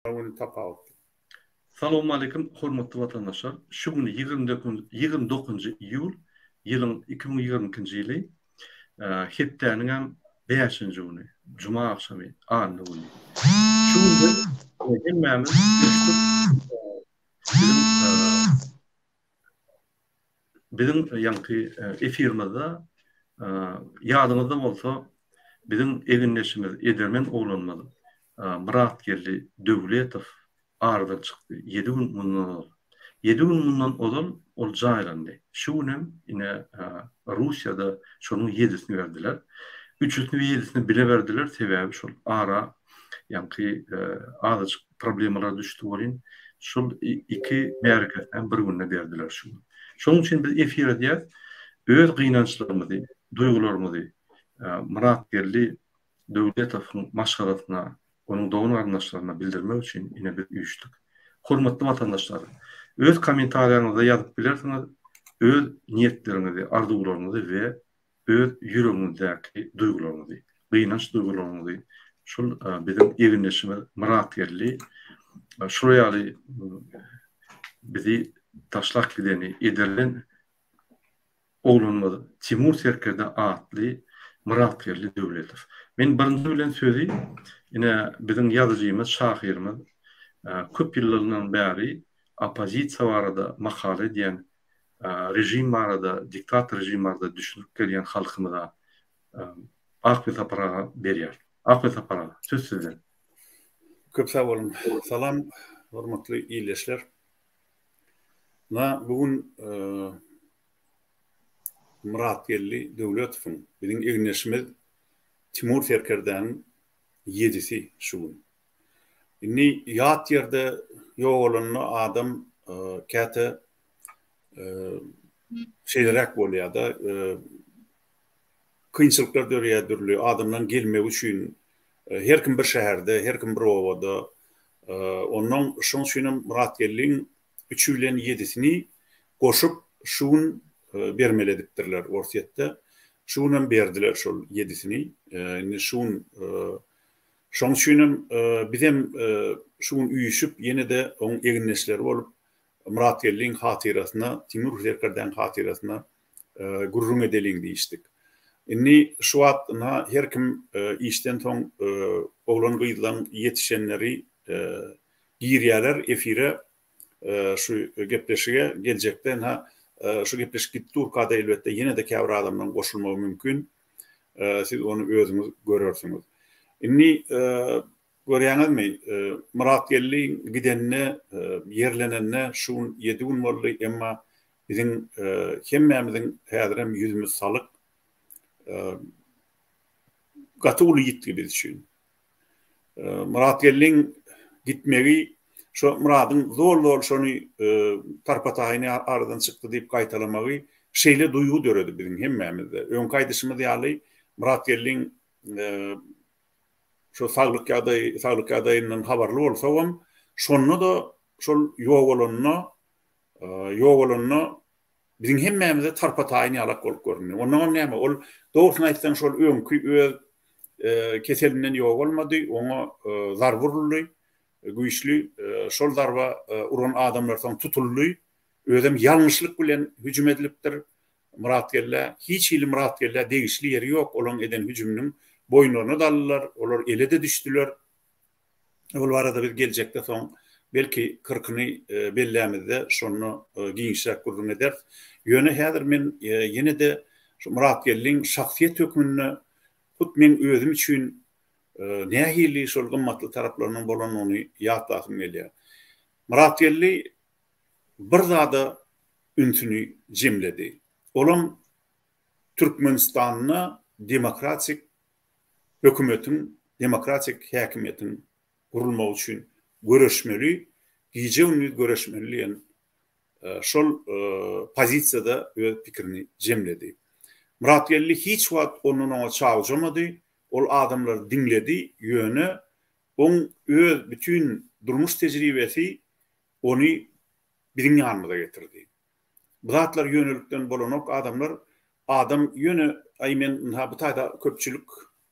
Onu tapawut. Salamu alaikum, hormatly vatandaşlar. Şu gün 29 iyul yılın 2022 ýyly hepdeniň hem 5-nji güni, Juma akşamy, andy güni. Şu günde hemmämiz görüşdik. Bizim ýanky efirimizde ýadyňyzda bolsa bizim eginleşimiz Edermen oglanmaly. Muratgerli Döwletow ardan çykdy. 7 gün mundan. 7 gün mundan ol jaýlandy. Şu günem ine Russiýada şonuň 7-sini berdiler. 3-üsini we 7-sini bile berdiler. Sebäbi şol ara ýanky azajyk problemalar düşdi bolyn. Şol iki merkezden bir günde berdiler şunu. Şonuň üçin biz efire diýär, öz gynançlarymyzy, duygularymyzy Muratgerli Döwletowyň maşgalatyna, onun doğum arnaşlarına bildirmek için yine bir uyuştuk. Hormatly vatandaşlar, öz kommentarlarınızda yazıp bilersiniz, öz niyetlerinizi, arzularınızı ve öz yüreğinizdeki duygularınızı, gynanç duygularınızı, şol bizim eginleşimiz Muratgerli, şuraya bizi taşlak gideni Ederlen oglanmaly Timur Serker'de atly Muratgerli Döwletow. Men birinji bilen sözi ine bizim ýazyjymyz, şahyrymyz köp ýyllardan bäri opozisiýa barada makale diýen, rejim barada, diktator rejim barada düşünüp gelýän halkymyza Ahmet Aparaga berýär. Ahmet Apara, söz sizde. Köp sag bolun. Salam, hormatly ýylyşlar. Bugün Muratgerli Döwletowyň bizim eginleşimiz Timur Serkerden 7-si şu gün. Inni ýat ýerde ýogalanyny adam käte şeylerek bolýar-da, kynçylyklar dörýärdirli adamdan gelmek üçin her kim bir şäherde, her kim bir owada, ondan şoň üçin Muratgerliň 3 bilen 7-sini goşup şu gün bermeledikdirler orsiýetde. Şu gün berdiler şol 7-sini. Şoň üçin bizem şu gün üýüşüp ýene-de oň eginleşleri bolup Muratgerliň hatyrasyna, Timur Serkerden hatyrasyna gurrun edeliň diýişdik. Inni şu wagtna her kim işten soň oglan gyýylan ýetişenleri girýärler efire şu gepleşige geljekden şu gepleşik gitturkada elbette ýene-de käbir adamdan goşulmagy mümkin. Siz onu özüňiz görürsüňiz. Inni görýäňizmi, Muratgerliň gidenine, yerlenenne şu 7 gün boldy, emma bizim hemmämiziň häzirem ýüzümiz salyk gatyly gitdi biz üçin. Muratgerliň gitmegi şu Muradyň zor şonu tarpataýyny aradan çykdy diýip gaýtalamagy şeýle duýgu döredi bizim hemmämizde. Öňkaýdyşymyz ýaly Muratgerliň şu saglyk ýadynyň habarly bolsam, şonu da şol ýogalanyna bizim hemmämize tarpataýyny ýalak bolup görünýär. Ondan näme? Ol dogrusyny aýtsaň şol öňkü öz keselinden ýok bolmady, oňa zar vuruldy, güýçli şol zarba uran adamlardan tutuldy. Özüm ýalňyşlyk bilen hüjüm edilipdir. Muratgerle, hiç ýyly Muratgerle degişli ýeri ýok. Olan eden hüjümniň boýnlaryna daldylar, olar ele-de düşdüler. Ol barada biz geljekde soň belki 40-ny bellämizde şonu giňişek gurrun eder. Ýöne häzir men ýene-de şu Muratgerliň şahsiýet hökmüne men özüm üçin nähili şol gymmatly taraplarynyň bolanyny ýatlasym gelýär. Muratgerli bir zada ünsüni jemledi. Olam Türkmenistanyna demokratik hökümetiň, demokratik häkimiýetiň gurulmagy üçin görüşmeli, giýje ünlü görüşmeli şol pozisiýada öz pikirini jemledi. Muratgerli hiç wagt onuň çağjamady, ol adamlar dinledi, ýöne on öz bütün durmuş tejribesi onu bizim ýanymyza getirdi. Bu zatlar ýönelikden bolanok adamlar adam ýöne aýmen bu taýda köpçülik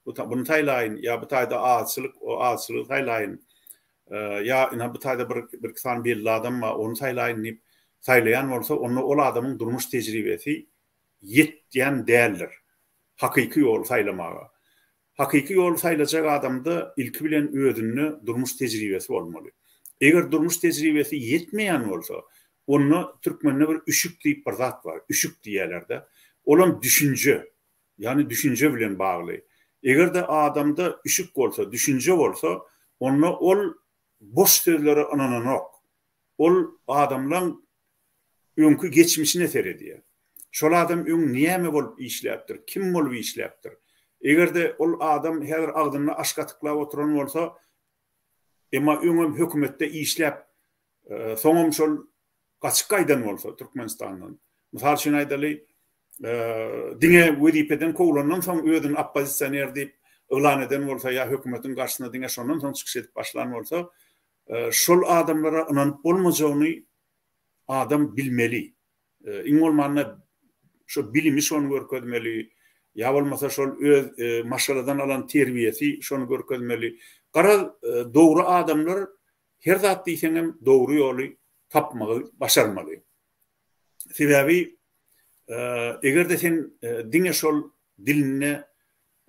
bunu taýlaýyn ýa bu taýda azçylyk o azçylyk taýlaýyn ya ina bu taýda bir kisan belli adam ma onu saýlaýyn saýlayan bolsa onu ol adamyň durmuş tejribesi yetýän däldir. Hakyky ýol saýlamaga. Hakyky ýol saýlajak adamda ilki bilen özüni durmuş tejribesi bolmaly. Eger durmuş tejribesi yetmeýän bolsa, onu türkmende bir üşük diýip bir zat bar. Üşük diýerler-de. Olan düşünce, yani düşünce bilen bagly. Eger de adamda üşük bolsa, düşünce bolsa, onu ol boş sözleri anananok. Ol adamlaň öňkü geçmişine terediýär. Şol adam öň näme bolup işläpdir, kim bolup işläpdir. Eger de ol adam häzir agdyny aşgatyklap oturan bolsa, emma öňüm hökümetde işläp, soňam şol gaçyk gaýdan bolsa Türkmenistandan. Mysal üçin aýdaly, diňe wezipeden kowlandan soň özüni oppozisioner diýip elan eden bolsa ya hökümetiň garşysyna diňe şondan soň çykyş edip başlan bolsa, şol adamlara inanyp bolmajagyny adam bilmeli. Iň bolmanda şo bilimi şonu görkezmeli. Ya bolmasa şol öz maşgaladan alan terbiyesi şonu görkezmeli. Gara dogry adamlar her zat diýseňem dogry ýoly tapmagy başarmaly. Sebebi eger de sen diňe şol diline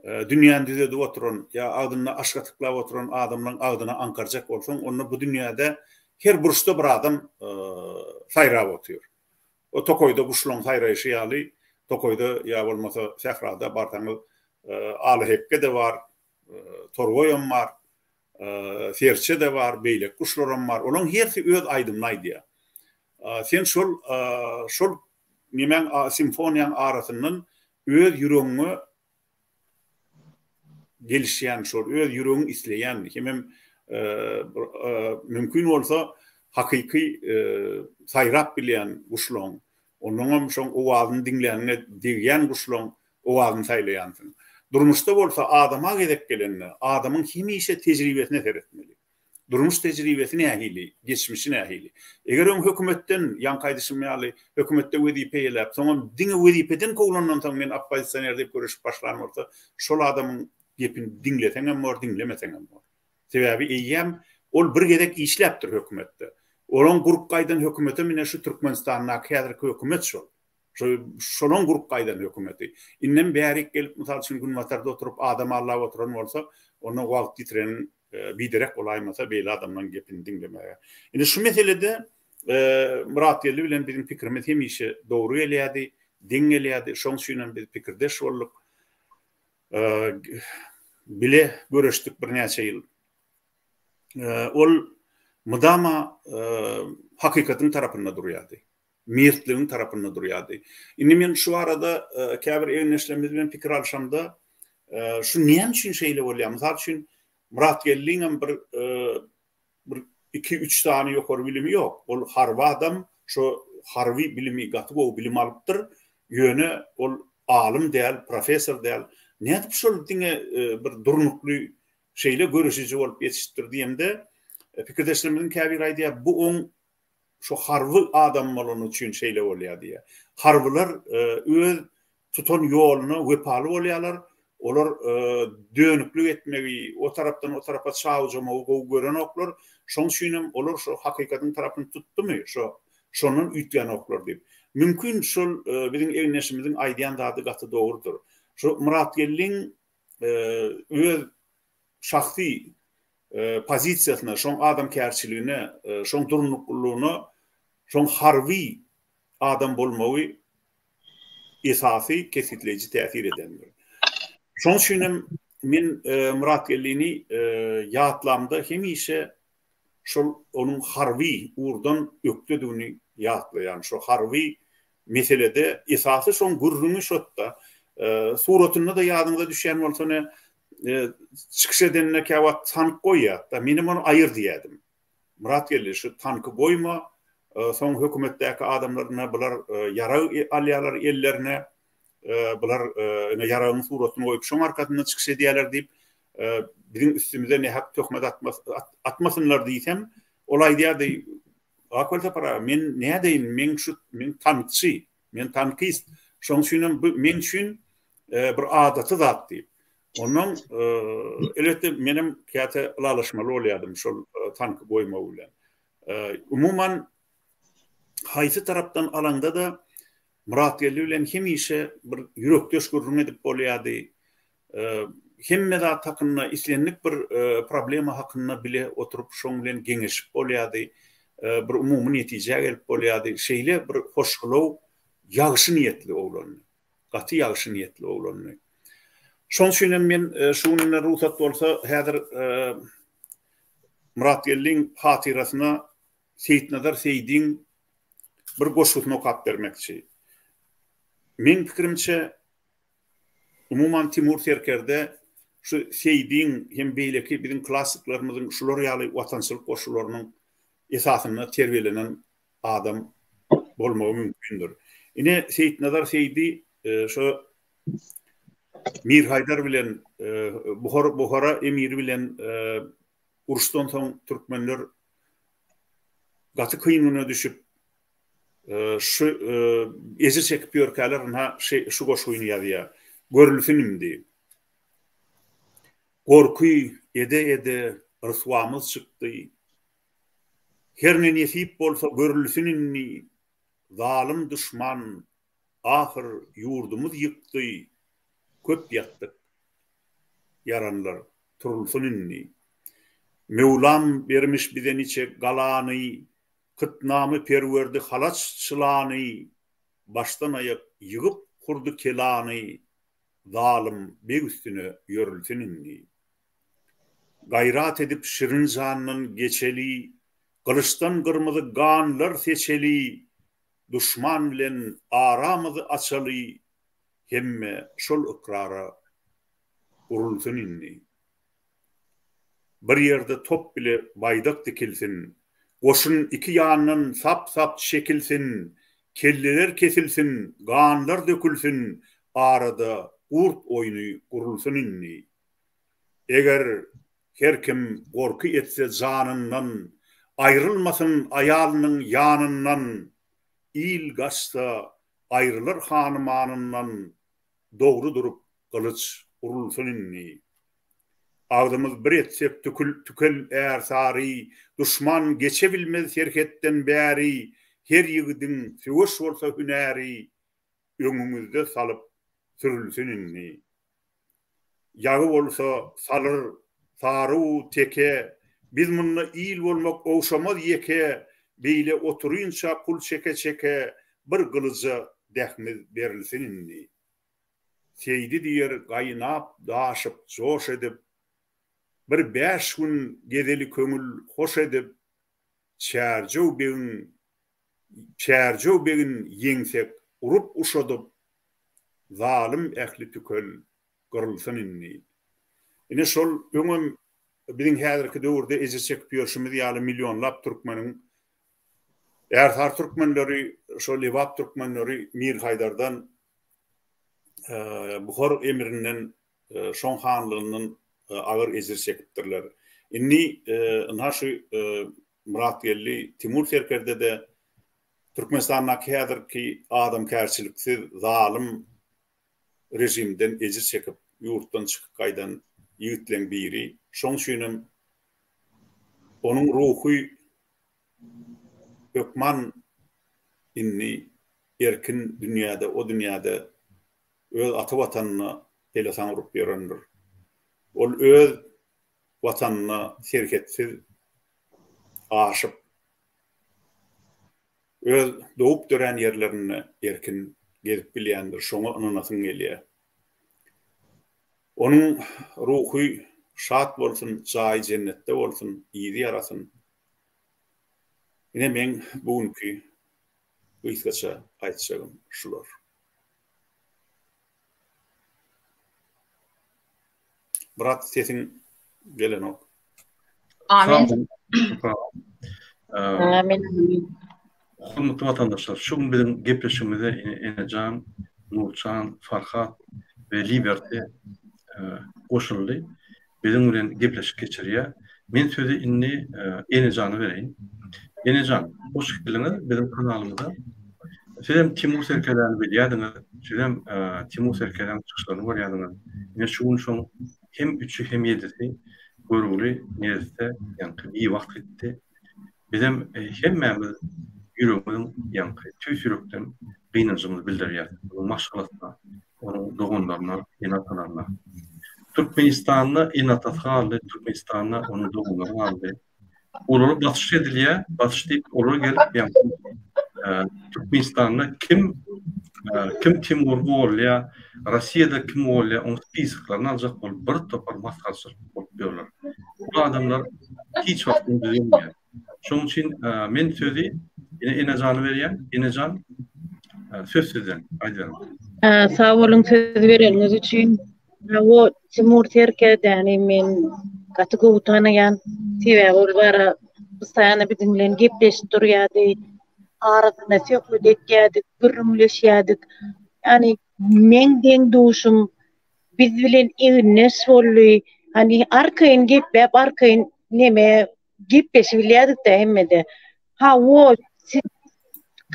dünýäni düzede oturan ya agyny aşgatyklap oturan adamlaryň agyna ankarjak bolsaň, onu bu dünýäde her buruşda bir adam saýrap otuyor. O Tokoyda guşlaň saýraýşy ýaly, Tokoyda ya bolmasa Sährada bartaňy Alyhepke de bar, Torgoýam bar, Serçe de bar, beýlek guşlaram bar. Olaň hersi öz aýdymlaýdy. Sen şol nimen simfoniýaň arasyndan öz ýüregiňe gelişýän şol öz ýüregiň isleýän hemem mümkin bolsa hakyky saýrap bilýän guşlaň, onuň şoň owazyny dinleýänine degýän guşlaň owazyny saýlaýansyn. Durmuşda bolsa adama gedip gelenine, adamyň hemişe tejribesine teretmeli. Durmuş tejribesine ähili, geçmişine ähili. Eger öň hökümetden ýankaýdyşmaly, hökümetde wezipe ýelap, soňra diňe wezipeden kowlandan soň men oppozisioner diýip görüşip başlan bolsa, şol adamyň gepini dinleseňem bor, dinlemeseňem bor. Sebebi eýem ol bir gedek işläpdir hökümetde. Olaň gurup gaýdan hökümete mine şu Türkmenistanyň häzirki hökümet şol. Şolaň gurup gaýdan hökümeti. Innen bärik gelip mysal üçin günwatarda oturup adam allap oturan bolsa, onu wagt ýitiren biderek olaýmasa beýle adamdan gepini dinlemäge. Indi şu meselede Murat Gelli bilen bizim pikrimiz hemişe dogry elýärdi, diň elýärdi. Şoň üçin biz pikirdeş bolduk. Bile görüşdük bir näçe ýyl. Ol mudama hakykatyň tarapynda durýardy. Mertligiň tarapynda durýardy. Indi men şu arada käbir eňneşlerimiz bilen pikir alşamda şu näme üçin şeýle bolýar? Mysal üçin Murat Gelliň bir 2-3 tane ýokary bilimi ýok. Ol harby adam, şo harby bilimi gatyp o bilim alypdyr. Ýöne ol alim däl, professor däl. Nädip şol diňe bir durnukly şeýle görüşiji bolup ýetişdir diýemde pikirdeşlerimiň käbir aýdýar, bu oň şo harby adam bolan üçin şeýle bolýar diýär. Harbylar öz tutan ýoluny wepaly bolýarlar. Olar dönüklük etmegi, o tarapdan o tarafa çağıjamagy gowy gören oklar, şoň üçin olar şo hakykatyň tarapyny tutdumy, şonun üýtgen oklar diýip. Mümkin şol biziň eňneşimiziň aýdýan zady gaty dogrudur. Şu Murat Gelliň öz şahsy pozisiýasyna, şoň adam kärçiligine, şoň durnuklugyna, şoň harby adam bolmagy esasy kesitleýici täsir edendir. Şoň üçin men Murat Gelliňi ýatlamda hemişe şol onuň harby urdan ökdüdüni ýatlaýan, şo harby meselede esasy şoň gurruny şotda suratyny da ýadyňda düşýän bolsa ne çykyş edenine käwat tank goýýar da menim onu aýyr diýädim. Murat Gelli şu tankı goýma, soň hökümetdäki adamlaryna bular ýara alýarlar ellerine, bular ýaragyň suratyny goýup şoň arkasyndan çykyş edýärler diýip bizim üstümize ne hak töhmet atmasınlar diýsem, olay diýärdi, akwalta para men nädeýin, men tankçy, men tankist, şoň üçin men üçin bir adaty zat diýip. Ondan elbette menim käte ılalaşmaly bolýardym şol tanky goýmak bilen. Umuman haýsy tarapdan alanda da Muratgelli bilen hemişe bir ýürekdeş gurrun edip bolýardy. Hemme da takynna islenlik bir problema hakynda bile oturup şoň bilen geňeşip bolýardy. Bir umumy netije gelip bolýardy. Şeýle bir hoşgulaw, ýagşy niýetli oglandy. Gaty ýagşy niýetli oglandy. Şoň üçin men şunuňa ruhsat bolsa häzir Muratgelliň hatyrasyna Seyitnazar Seýdiň bir goşgusyny okap bermekçi. Men pikirimçe umuman Timur Serkerde şu Seýdiň hem beýleki bizim klassiklarymyzyň şular ýaly watançylyk goşularynyň esasyna terbiýelenen adam bolmagy mümkindir. Ine Seyitnazar Seýdi şu Mir Haydar bilen Buhara emiri bilen uruşdan soň türkmenler gaty kıynyna düşüp şu ezi çekip ýörkäler şu goşuýny ýazýar. Görülsünimdi. Gorky ede ryswamyz çykdy. Herne nesip bolsa görülsünimni. Zalim düşman ahir ýurdumyz ýykdy. Köp ýatdyk. Yaranlar turulsunimni. Mevlam bermiş bize niçe galany, kıtnamy perwerdi halaççylany, baştan ayak ýygyp kurdu kelany, zalim beg üstüne ýörülsenindi. Gayrat edip şirin janynyň geçeli, kılıçdan gırmızı ganlar seçeli, düşman bilen aramyzy açaly, hemme şol ikrara urulsenindi. Bir yerde top bile baydak dikilsin, goşun iki ýanynyň sap çekilsin, kelleler kesilsin, ganlar dökülsin, arada urt oýny gurulsun inni. Eger her kim gorky etse janyndan, ayrılmasın aýalynyň ýanyndan, il gaçsa ayrılır hanymanyňdan, dogry durup kılıç urulsun inni. Ağdymyz bir etsek tükel ersari, düşman geçebilmez serketten bäri, her ýigidin söwüş bolsa hünäri, öňüňizde salyp sürülsün inni. Ýagy bolsa salyr, sary teke, biz munna il bolmak owşamaz ýeke, beýle oturýynça pul çeke bir gylyja dähmiz berilsin inni. Seýdi diýer gaýnap, daşyp, joş edip, bir 5 gün gedeli köngül hoş edip, çärjow begin ýeňsek, urup uşadyp, zalim ähli tükel gyrylsyn inni. Ine şol öňüm biziň häzirki döwürde ezesek ýörşümiz ýaly millionlap türkmeniň, ertar türkmenleri, şol lewap türkmenleri Mir Haydardan Buhar emirinden şoň hanlygynyň ağır ezir çekipdirler. Inni naşı Muratgelli Timur Serkerde de Türkmenistan'a häzirki adam kärçiliksiz zalim rejimden ezir çekip ýurtdan çykyp gaýdan ýigitleň biri. Şoň üçin onuň ruhy ökman inni erkin dünýäde, o dünýäde öz ata watanyna telesan urup berendir. Ol öz watanyna serketsiz aşyp öz doğup dören ýerlerine erkin gezip bilýändir. Şoňa ynanasyň gelýär. Onuň ruhy şat bolsun, jaý jennetde bolsun, ýygy ýarasyn. Ine men bugünkü ýygaça aýtjagym şular. Murat sesin gelen ok. Amin. Amin. Hurmatly vatandaşlar, şu gün biziň gepleşigimizde Enejan, Nurçan, Farhat we Liberty goşuldy. Biziň bilen gepleşik geçirýär. Men sözü inni Enejany bereýin. Enejan, hoş geldiniz bizim kanalımıza. Sizem Timur Serkelerini bilýärdiňiz. üçüden Timur Serker'den çıkışlarını var yadıma. Yine şoň hem 3'ü hem 7'si görgüli nezde yankı iyi vakt gitti. Bizim hemmemiz yüreğimizin yankı tüysürükten gıynancımızı bildirýär. Maşgalatna, onun doğumlarına, inatalarına. Türkmenistan'la inatatı aldı, Türkmenistan'la onun doğumlarını aldı. Oları batış edilýär, batış deyip oları gelip yankı Türkmenistan'la kim Timur bolýa, Rossiýada kim bolýa, onu spiskaklaryny aljak bolup bir topar masgaçylyk bolup berler. Bu adamlar hiç wagt düzelmeýär. Şoň üçin men sözi Enejan'a berýän. Enejan söz sizden. Aýdýar. Sağ olun söz bereniz üçin. O Timur Serker'den men gaty gowtanaýan sebäbi ol bara bizimle gepleşip durýardy. Aradyna sökülip etýärdik, gürrümleşýärdik. Yani men deň duşum biz bilen egnes boldy. Hani arkayn gepläp arkayn neme gepleşip bilýärdik-de hemmede. O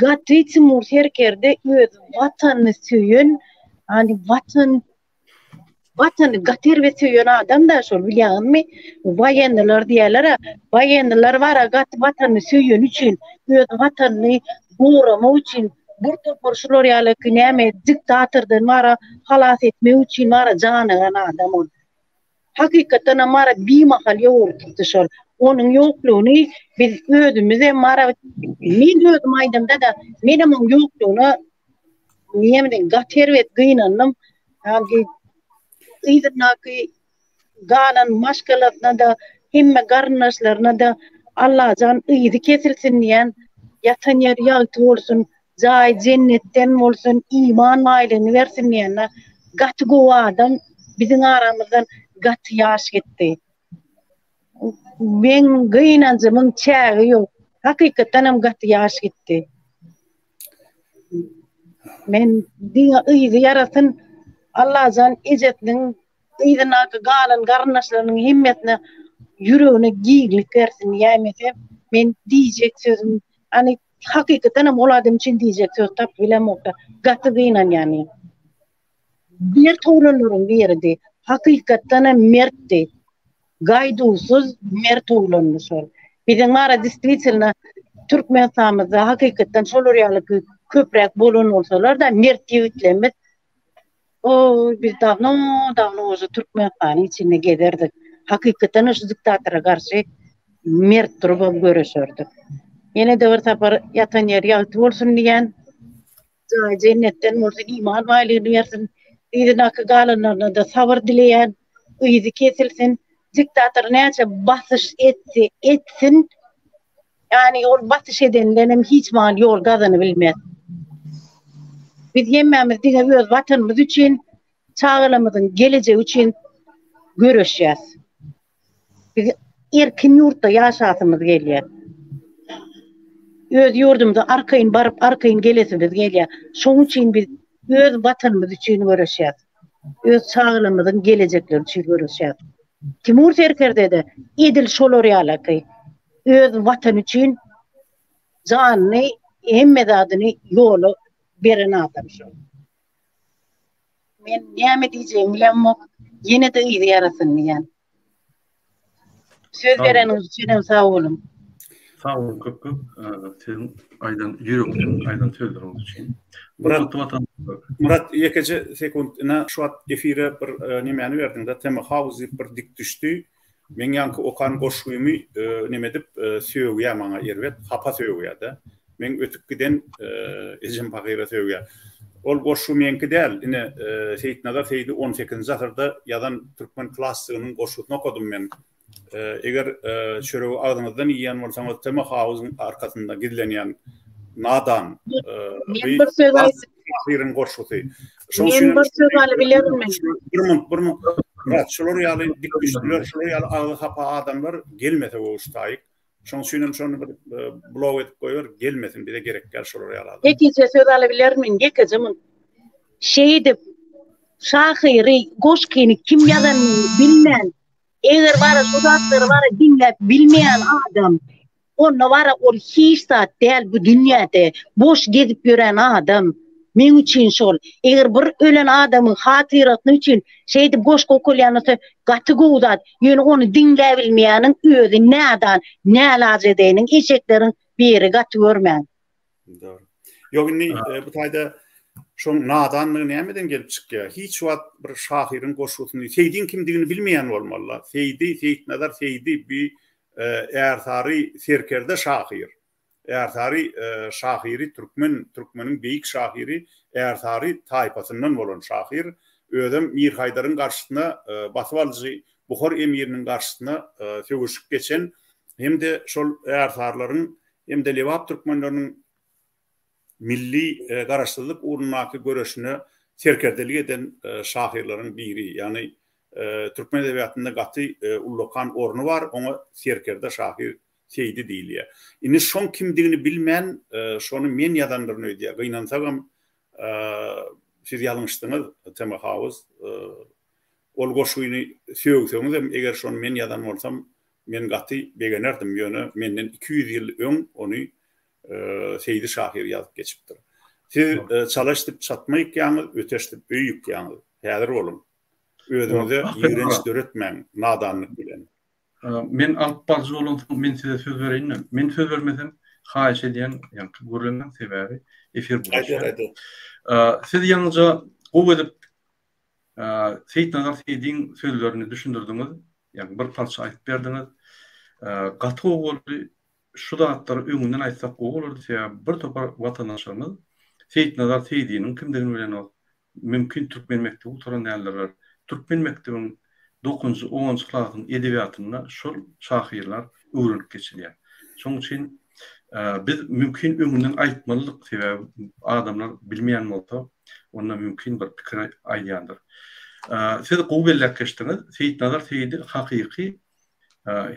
gaty Timur Serker'de öz watanyny söýen, hani watany gatyr we söýen adam da şol bilýärmi? Wayenler diýerler, wayenler bara gaty watany söýen üçin, öz watanyny goramak üçin bir topar şolar ýaly näme diktatordan bara halas etmek üçin bara janygan adam ol. Hakykatdan mara bimahal ýogurtdy şol. Onun ýoklugyny biz özümize mara men özüm aýdymda da menim onun ýoklugyna niýemden gatyr we gynannym. Yani ýa-da galan maşgalatna da hemme garnaşlaryna da Allah jan ýydy kesilsin diýen yatan ýer ýagty bolsun, jaý jennetden bolsun, iman maýlyny bersin diýen gaty gowa adam biziň aramyzdan gaty ýaş gitdi. Men gynanjymyň çägi ýok. Hakykatdan hem gaty ýaş gitdi. Men diňe ýydy yaratyn Allah jan ejetiniň ýydynaky galan garnaşlarynyň himmetine yüreğine giýlik bersin diýmese men diýjek sözüm hani hakykatdan hem ol adam üçin diýjek söz tap bilemokda gaty gynan ýani. Bir toğlanlaryň berdi. Hakykatdan hem mertdi. Gaýdusuz mert oğlanly şol. Biziň ara действительно Türkmenistanymyzda hakykatdan şolar ýaly köprek bolan bolsalar da mert ýigitlerimiz biz davno ozu Türkmenistanyň içinde gezerdik. Hakykatdan şu diktatora garşy mert durup görüşerdik. Ýene de bir sapar ýatan ýer ýagty bolsun diýen, jennetden bolsun iman maýlygyny bersin. Ýydynaky galanlarına da sabır dileýän, ýydy kesilsin. Diktator näçe basyş etsin. Yani ol basyş edenlerem hiç mal ýol gazany bilmez. Biz hemmemiz diňe öz watanymyz üçin, çağlamyzyň geleceği üçin görüşýäs. Biz erkin ýurtda ýaşasymyz gelýär. Öz ýurdumyzda arkayn baryp arkayn gelesimiz gelýär. Şoň üçin biz öz watanymyz üçin görüşýäs. Öz çağlamyzyň gelecekleri üçin görüşýäs. Timur Serker'de de edil şolar ýaly öz watan üçin janyny hemmedadyny ýolu beren adam şol. Men näme diýjegimi bilemok, ýene de ýydy yarasyn diýen. Söz bereniňiz üçin sag bolun. Sağ olun köp. Senin aydan sözleriňiz üçin. Murat, ýekeci sekundna şu wagt efire bir nämeni berdiňde tema hawzy bir dik düşdi. Men ýanky okan goşgumy nemedip söýýär maňa ýerbet, hapa söýýär-de. Men ötüp giden ejem pagyra söýýär. Ol goşgu menki däl. Ine Seýitnazar Seýidi 18-nji asyrda ýazan türkmen klassygynyň goşgusyny okudum men. Eger çöregi agdyňyzdan ýýän bolsaňyz tema hawzyň arkasynda gizlenýän nadan bir söz aýdyň goşgusy. Men bir söz aly bilermi? Bir mun. Murat, şolar ýaly dik düşdiler, şolar ýaly agy hapa adamlar gelmese o uştaýyk. Şoň üçin şonu bir blog edip goýar, gelmesin bize gerekler şolar ýaly. Ekece söz aly bilermi? Gekejim şeýdip şahyry goşkyny kim ýazanyny bilmän. Eger bara şudatlary bara dinläp bilmeýän adam, onda bara ol hiç zat däl bu dünýäde boş gezip ýören adam. Men üçin şol. Eger bir ölen adamyň hatyratyny üçin şeýdi boş gokulýanysy gaty gowdat, ýöne onu dinläp bilmeýäniň özi nädan, nälaç edeniň eşekleriň biri gaty görmän. Doğru. Ýogny bu taýda şoň nadanlygy nämeden gelip çykýar? Hiç wagt bir şahyryň goşgusyny Feýdin kimdigini bilmeýän bolmaly. Feýd nazar Feýdi bir ertary serkerde şahyr. Ertary şahyry türkmeniň beýik şahyry ertary taýpasyndan bolan şahyr. Ödem Mir Haydaryň garşysyna basyp alyjy Buhar emiriniň garşysyna sögüşip geçen hem-de şol ertarlaryň hem-de Lewap türkmenläriniň milli garaşdyrlyk uğrunaky göreşini serkerdelik eden şahirlerin biri. Yani Türkmen edebiyatında gaty ullukan ornu var, ona serkerde şahir Feýdi diýilýär. Indi şoň kimdigini bilmän, şonu men ýadandyryny öýdýär. Gynansaňam siz ýalňyşdyňyz, Tema Hawuz. Ol goşuýny söýgseňiz hem eger şonu men ýadan bolsam, men gaty begenerdim ýöne menden 200 ýyl öň ony Feýdi şahir ýazyp geçipdir. Siz çalışdyp çatmaýýan, öteşdip öýýän. Häzir bolun. Özüňize ýürenç döretmäň, nadanlyk bilen. Men alyp barjy bolan men size söz bereýin. Men söz bermesem, haýyş edýän, ýani görülen sebäbi efir bolýar. Siz ýalňyja gowy edip Feýt nazar Feýdiň sözlerini düşündirdiňiz, ýani bir parça aýtyp berdiňiz. Gaty boldy, şu zatlar öňünden aýtsak bolurdy, bir topar watandaşlarymyz Feýt nazar Feýdiň kimdigini bilen mümkin türkmen mektebi oturan ýerler. Türkmen mektebiň 9-njy 10-njy klasyň edebiýatyna şol şahyrlar öwrenip geçilýär. Şoň üçin biz mümkin öňünden aýtmalyk sebäbi adamlar bilmeýän bolsa, onda mümkin bir pikir aýdýandyr. Siz gowy belläp geçdiňiz. Feýt nazar Feýdi hakyky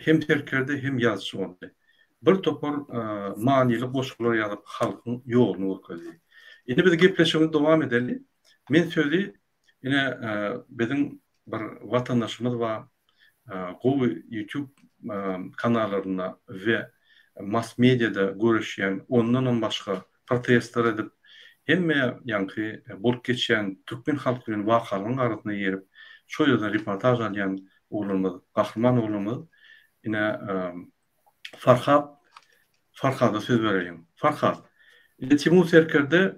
hem terkerde hem ýazçy boldy. Bir topar manily goşgular ýazyp halkyň ýoluny öküdi. Indi biz gepleşigimiz dowam edeli. Men sözi ine bizim bir vatandaşymyz we gowy YouTube kanallaryna we mass mediada görüşýän, ondan başga protestler edip hemme ýanky bolup geçýän türkmen halky bilen wakalyň arasyna ýerip şo ýerden reportaj alýan oğlumyz, Gahrman oğlumyz ine Farhada söz bereyim. Farhad. Timur serkerde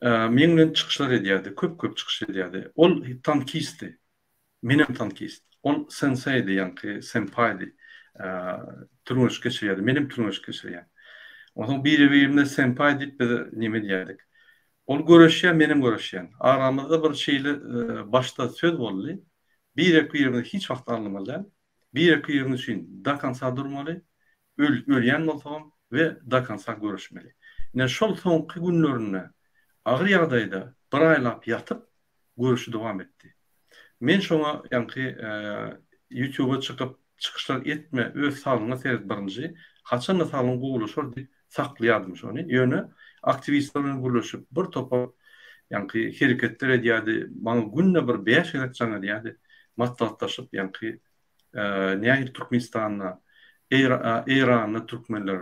meňden çykyşlar edýärdi, köp çykyş edýärdi. Ol tankisti. Menem tankist. Ol senseydi, ýanky senpaydy. Turmuş geçirýärdi. Menem turmuş geçirýär. Onuň biri-birimne senpay diýip biz neme diýerdik. Ol görüşýär, menem görüşýän. Aramyzda bir şeýle başda söz boldy. Bir-birini hiç wagt anlamaly. Bir-birini üçin dakansa durmaly. Ölýän bolsam we dakansa görüşmeli. Ine şol soňky günlerinde agyr ýagdaýda bir aýlap ýatyp görüşi dowam etdi. Men şoňa ýanky YouTube'a çykyp çykyşlar etme, öz sağlygyna seredip birinji, haçan sağlygyň gowuluşur diýip saklaýardym şonu. Ýöne aktivistler bilen guruluşyp bir topa ýanky hereketler edýärdi. Maňa günne bir 5 ýyl çaňa diýärdi. Matlatlaşyp ýanky nähir Türkmenistanyna, Iranyna türkmenler,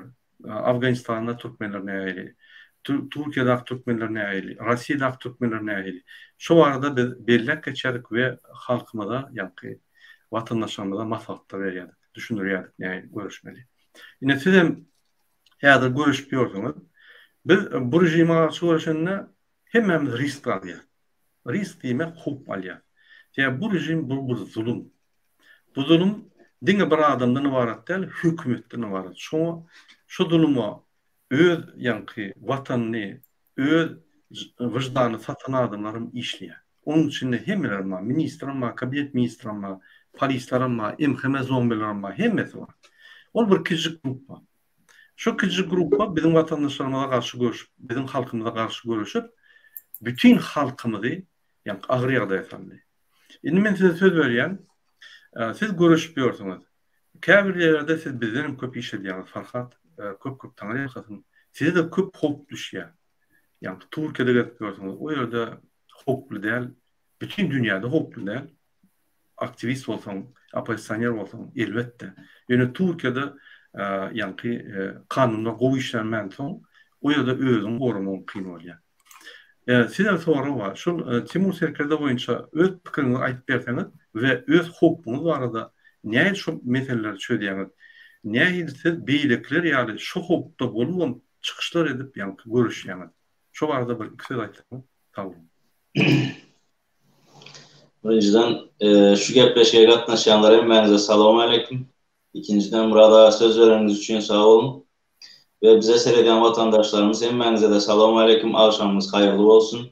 Afganistanyna türkmenler nähili, Türkiýede türkmenler nähili, Rossiýada türkmenler nähili. Şo arada biz bellek geçerdik we halkymyza ýanky vatandaşlarymyza maslahatlar berýärdik, düşündirýärdik nähili görüşmeli. Ine siz hem häzir görüşüp ýördiňiz. Biz bu rejime garşy görüşende hemmemiz risk alýar. Risk diýmek hop alýar. Ýa bu rejim bu zulüm. Bu zulüm diňe bir adamdan ibaret däl, hökümetden ibaret. Şu zulüme öz ýanky watanyny, öz wyjdany satan adamlarym işleýär. Onun içinde hemmeler ministrama, kabinet ministrama, polislarama, MHM zombilerama hemmesi var. Ol bir kiçik gruppa. Şu kiçik gruppa bizim vatandaşlarymyza garşy görüşüp, bizim halkymyza garşy görüşüp, bütün halkymyzy ýani agyr ýagdaýa saldy. Indi men size söz berýän, siz görüşüp ýörsiňiz. Käbir ýerde siz bizden köp iş edýäňiz, Farhad, köp taňaýarsyn. Size de köp hop düşýär. Ýani Türkiýede gelip ýörsiňiz. O ýerde hoply däl, bütün dünýäde hoply däl. Aktivist bolsaň, opozisioner bolsaň, elbetde. Ýöne Türkiýede ýanky kanunda gowy işlenmän soň o ýerde özüň gorunmagy kyn bolýar. Sizden sorum var. Şu Timur Serker'de boyunca öz pikirini aytıp berseňiz we öz hukmuňyz barada näme şu meseleleri çöýdýäňiz? Näme siz beýlikler ýaly şu hukukda bolan çykyşlar edip ýa-ni görüşýäňiz? Şu barada bir iki söz aýtsaňyz. Sag bolun. Birinciden şu gepleşige gatnaşanlara hemmäňize salamu aleykum. İkinciden burada söz vereniz için sağ olun. Ve bize seyreden vatandaşlarımız hemmäňize de salamu aleykum, akşamınız hayırlı olsun.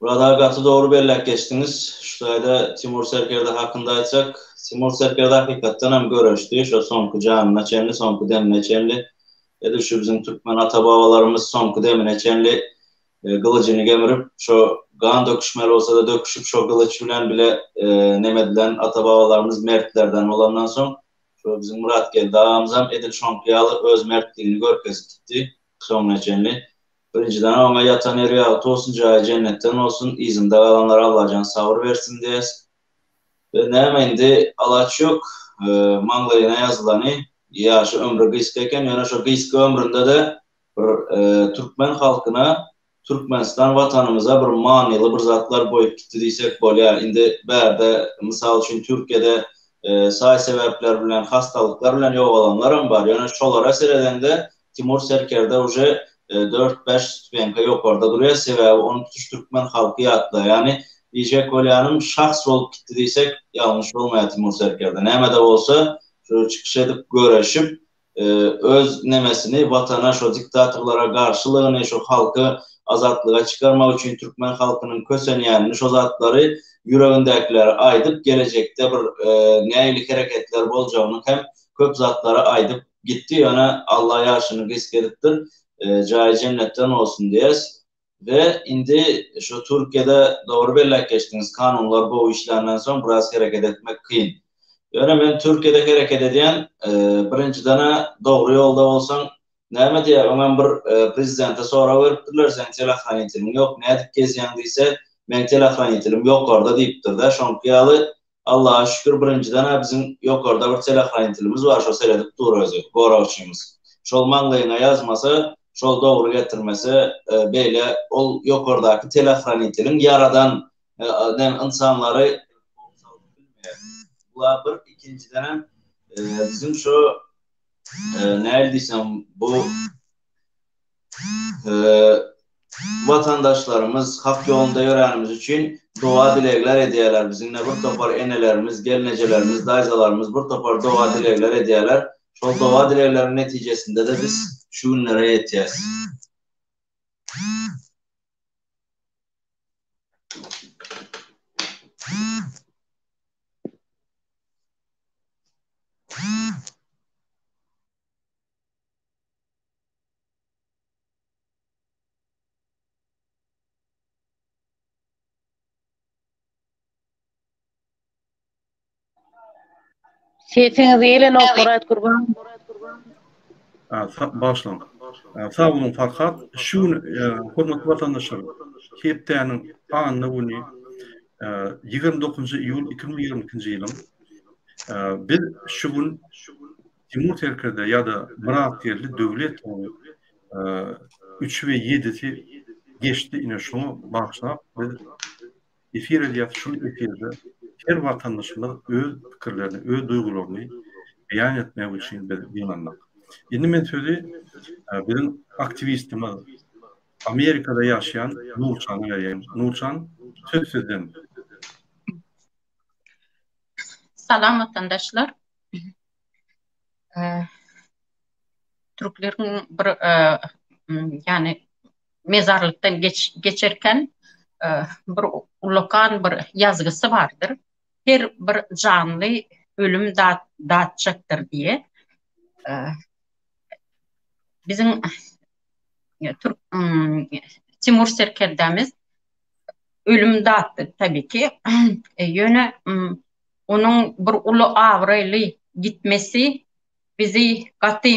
Burada gatı doğru bellek geçtiniz. Şu ayda Timur Serker'de hakkında aytsak, Timur Serker'de hakikaten hem görüştü. Şu sonku canına çemli, sonku demine çemli. Edi şu bizim Türkmen ata-babalarımız sonku demine çemli kılıcını gemirip, şu gan döküşmeli olsa da döküşüp, şu kılıç bilen bile nemedilen ata-babalarımız mertlerden olandan son, şu bizim Murat geldi ağamızam Edil Şonkiyalı öz mertliğini görkez gitti. Sonuna çenli. Birinciden ona yatan eri altı olsun, cahil cennetten olsun, izinde kalanlara Allah can savur versin diyeyiz. Ve neymendi alaç yok, manglayına yazılanı, yaşı ömrü gıyskayken, yani şu gıyskı ömründe de Türkmen halkına, Türkmenistan vatanımıza bir maniyli bir zatlar boyup gitti diysek bol ya. Indi berde, misal için Türkiye'de say sebepler bilen, hastalıklar bilen yok olanlarım var. Yani şolara seredende Timur Serker'de uje 4-5 stüpenka yok orada duruyor. Sebebi onu tutuş Türkmen halkı yatlı. Yani diyecek olyanım şahs olup gitti diysek yanlış olmaya Timur Serker'de. Neme de olsa şu çıkış edip görüşüp öz nemesini vatana, şu diktatörlere karşılığını, şu halkı azatlığa çıkarmak için Türkmen halkının kösenýänini, şu zatları yüreğindekileri aydıp gelecekte bir neylik hareketler bolacağını hem köp zatlara aydıp gitti. Yani Allah yaşını risk ediptir. Cahil cennetten olsun diyeyiz. Ve indi şu Türkiye'de doğru bellek geçtiniz kanunlar bu işlerden sonra biraz hareket etmek kıyın. Yani ben Türkiye'de hareket ediyen birinciden doğru yolda olsan näme diýär? Men bir prezidente sonra beripdiler, sen telefon etilim yok. Nädip gezýän diýse, men telefon etilim yok orada diýipdir da. Şonkiýaly Allah'a şükür birinciden bizim yok orada bir telefon etilimiz var. Şo seredip dur özü, gorawçymyz. Şol manglaýyna yazmasa, şol doğru getirmese beýle ol yok oradaky telefon etilim yaradan insanları bular bir ikinciden bizim şu näle diýsem bu vatandaşlarımız hak yolunda yörenimiz için dua dilekler ediyorlar. Bizimle bir topar enelerimiz, gelinecelerimiz, dayzalarımız bir topar dua dilekler ediyorlar. Şu dua dileklerin neticesinde de biz şu günlere yetiyoruz. Sesiniz gelen Murat Kurban. Başlan. Sağ olun Farhat. Şu hürmetli vatandaşlarım. Heptäniň anyny güni 29 iyul 2022 ýylym biz şu gün Timur Serker'de ya da Murat yerli döwlet 3 ve 7'si geçti ine şunu başlap biz efir edýär şu efirde her vatandaşymyz öz pikirlerini, öz duygularyny beýan etmek üçin biz ýylandyk. Endi men sözü bizim aktivistimiz Amerika'da yaşayan Nurçan'a vereyim. Nurçan, söz sizden. Salam vatandaşlar. Türklerin bir yani mezarlıktan geçerken bir ulokan bir yazgısı vardır. Her bir canlı ölüm dağıtacaktır diye. Bizim Timur Serker'demiz ölüm dağıttı tabii ki. Yöne onun bir ulu avraylı gitmesi bizi katı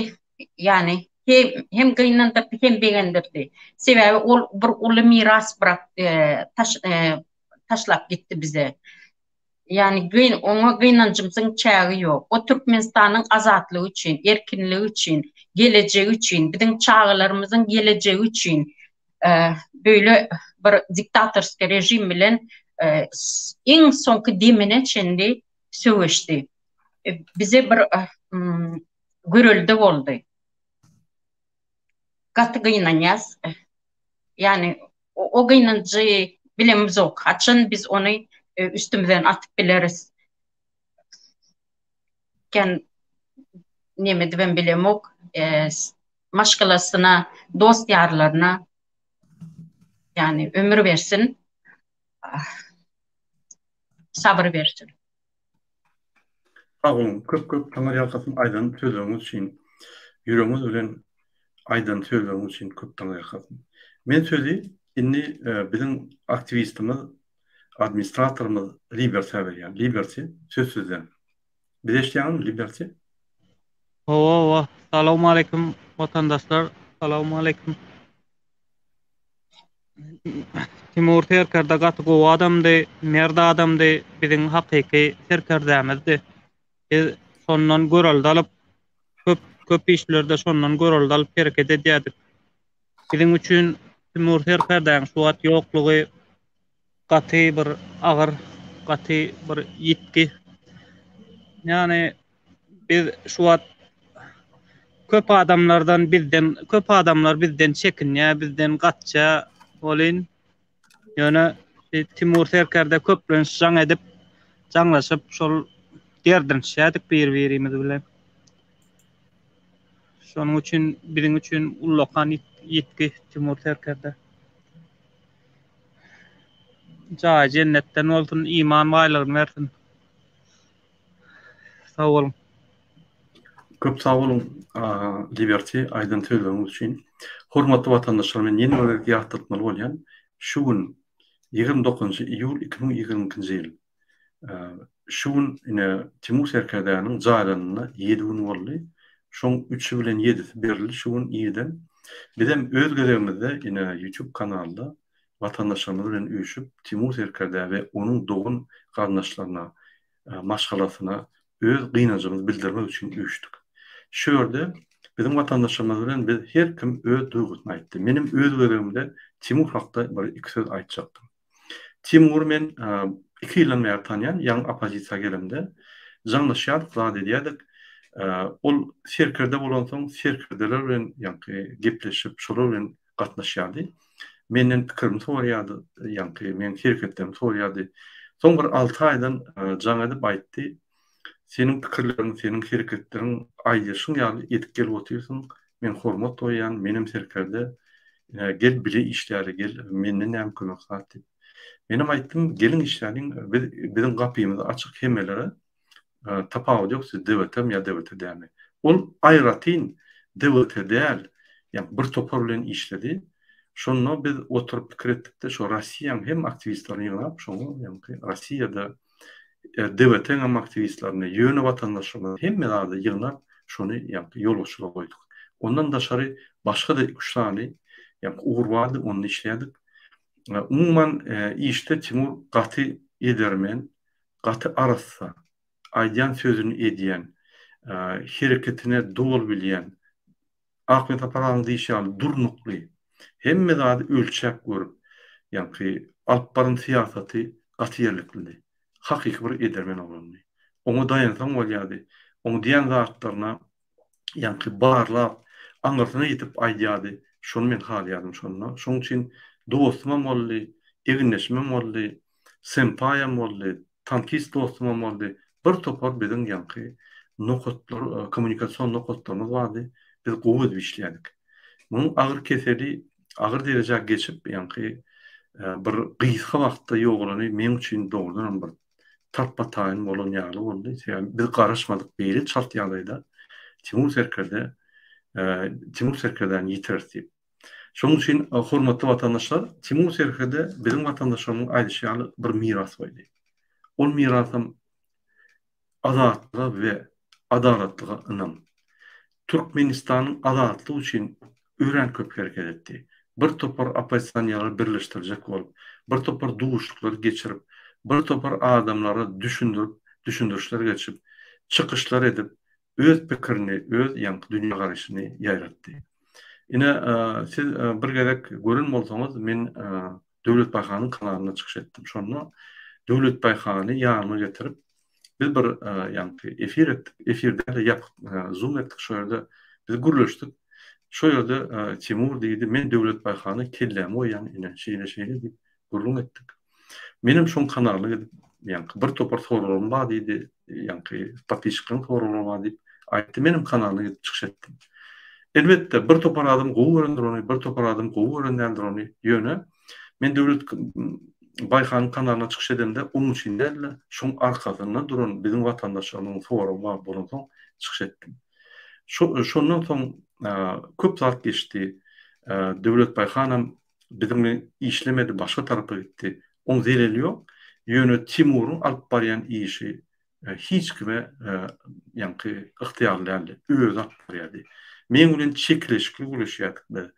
yani hem kıyınlandırdı hem beğendirdi. Sebebi bir ulu miras taşlap gitti bize. Yani ona kıyınancımızın çağı yok. O Türkmenistan'ın azatlığı için, erkinliği için, geleceği için, bizim çağlarımızın geleceği için böyle bir diktatorsk rejim bilen en sonki demine çendi söwüşdi. Bize bir görüldi boldu. Gatı gynanyaz. Yani o gynancı bilemiz yok. Haçın biz onu üstümüzden atıp bileriz. Ken nemedi ben bilemok. Maşgalasına, dost yarlarına yani ömür versin. Sabır versin. Sağ olun. Köp taňar ýalkasyn aýdan sözüňiz üçin, ýüregiňiz bilen aýdan sözüňiz üçin köp taňar ýalkasyn. Men sözi inni biziň aktivistimiz, administratorymyz Liberty berýän. Liberty söz sözden. Biz eşdiýäňmi Liberty? Ova, salamu aleyküm vatandaşlar, salamu aleyküm. Timur Serker'de gatı gowy adamdy, merde adamdy, biziň hakyky serkerdämizdi. Biz sondan göreldi alyp, köp işlerde sondan göreldi alyp hereket edýärdik. Biziň üçin Timur Serker'den şu wagt ýoklugy gaty bir agyr, gaty bir ýitki. Yani biz şu wagt köp adamlar bizden çekinýär, bizden gatça bolyn. Ýöne Timur Serker'de köplen jaň edip, jaňlaşyp şol derdinşädik bir-birimiz bilen. Şonuň üçin biziň üçin ullakan ýetki Timur Serker'de. Ja cennetten bolsun, iman baýlygyny bersin. Sağ olun. Köp sağ olun Liberty aýdan sözüňiz üçin. Hormatly watandaşlar, men ýene bir ýaşdyrtmaly bolýan. Şu gün 29 iyul 2022 ýyl. Şu gün ine Timur Serker'däniň jaýlanyna 7 gün boldy. Şoň 3 bilen 7 berildi. Şu gün ýeden. Bizim öz görevimizde ine YouTube kanalda watandaşlarymyz bilen üýüşüp Timur Serker'de we onuň dogun garnaşlaryna, maşgalasyna öz gynanjygyny bildirmek üçin üýüşdik. Şu ýerde bizim watandaşlarymyz bilen biz her kim öz duýgusyny aýtdy. Menim öz görevimde Timur hakda bir iki söz aýtjakdym. Timur men 2 ýyldan beri tanýan, ýaňy opozisiýa gelemde jaňlaşýardyk, zat edýärdik. Ol Serker'de bolan soň Serkerdeler bilen ýa-ni gepleşip şolar bilen gatnaşýardy. Menden pikirim sorýardy, ýa-ni men şirketden sorýardy. Soň bir 6 aýdan jaň edip aýtdy. Senin pikirlerin, senin şirketlerin aýdyşyň ýaly etip gelip oturýarsyň. Men hormat toýan, menim Serker'de gel bile işleri gel, menden näme kömek satdy. Menim aýtdym, gelin işleriň biziň gapymyz açyk hemelere tapawut ýok, siz dewletem ýa dewlete däme. Ol aýratyn dewlete däl, ýa bir topar bilen işledi. Şonu biz oturup pikir etdik-de, şu Rossiýanyň hem aktivistlerini ýygnap, şonu ýa-ni Rossiýada dewleteň hem aktivistlerini, ýöne watandaşlaryny hemmelerde ýygnap, şonu ýa-ni ýolguçyga goýduk. Ondan daşary başga da güçlany, ýa-ni uğurwady, onu işledik. Umuman işte Timur gaty edermen, gaty arassa, aýdýan sözüni edýän, hereketine dol bilýän, Ahmet Aparanyň diýşýän durnukly, hemme zady ölçäp görüp, ýa-ni alyp baran siýasaty gaty ýerlikli. Hakyky bir edermen boldy. Oňa dayansaň bolýardy. Oňa diýen zatlaryna ýa-ni barlap, aňyrsyna ýetip aýdýardy. Şonu men halýardım şonu. Şoň üçin dostum boldy, eginleşmem boldy, sempaýam boldy, tankist dostum boldy. Bir topar biziň ýa-ni nokotlar, kommunikasiýon nokotlarymyz bardy. Biz gowy işleýärdik. Munyň agyr keseli, agyr derejäge geçip ýa-ni bir gysga wagtda ýoglany men üçin dogrudan bir tarpataýyn bolan ýaly boldy. Biz garaşmadyk beýle çart ýagdaýda Timur Serker'den ýetirdi. Şoň üçin hormatly watandaşlar, Timur Serker'de biziň watandaşlaryň aýdyşy bir miras boldy. Ol mirasym azatlyga we adalatlyga ynam. Türkmenistanyň azatlygy üçin ören köp hereket etdi. Bir topar opozisiýonýarlar birleşdirijek bolup, bir topar duguşluklar geçirip, bir topar adamlara düşündürüşler geçip, çıkışlar edip, öz pikirini, öz ýa-ni dünýä garaşyny ýaýratdy. Ine siz bir gerek görün bolsaňyz men Döwlet Baýkanynyň kanalyna çykyş etdim. Şonu Döwlet Baýkany ýanyma getirip biz bir ýa-ni efir etdik. Efirde de Zoom etdik. Şo ýerde biz gürleşdik. Şo ýerde Timur diýdi, men Döwlet Baýkany kellämi oýan ine şeýle diýip gürlüň etdik. Menim şoň kanalyna gidip ýa-ni bir topar soralarym bar diýdi. Ýa-ni patişkin soralarym bar diýip aýtdy. Menim kanalyna gidip çykyş etdim. Elbette bir topar adam gowy görendir ony, bir topar adam gowy görendir ony ýöne. Men Döwlet Baýkanyň kanalyna çykyş edende onuň üçin däl, şoň arkasynda duran bizim watandaşlaryň forum bar bolsa çykyş etdim. Şondan soň köp zat geçdi. Döwlet Baýkanam bizimle işlemedi, başga tarapy gitdi. Oň zelelýok. Ýöne Timur'un alyp barýan işi hiç kime ýa-ni ihtiýarly öz alyp barýardy. Men bilen çekileşikli gülüşýärdik.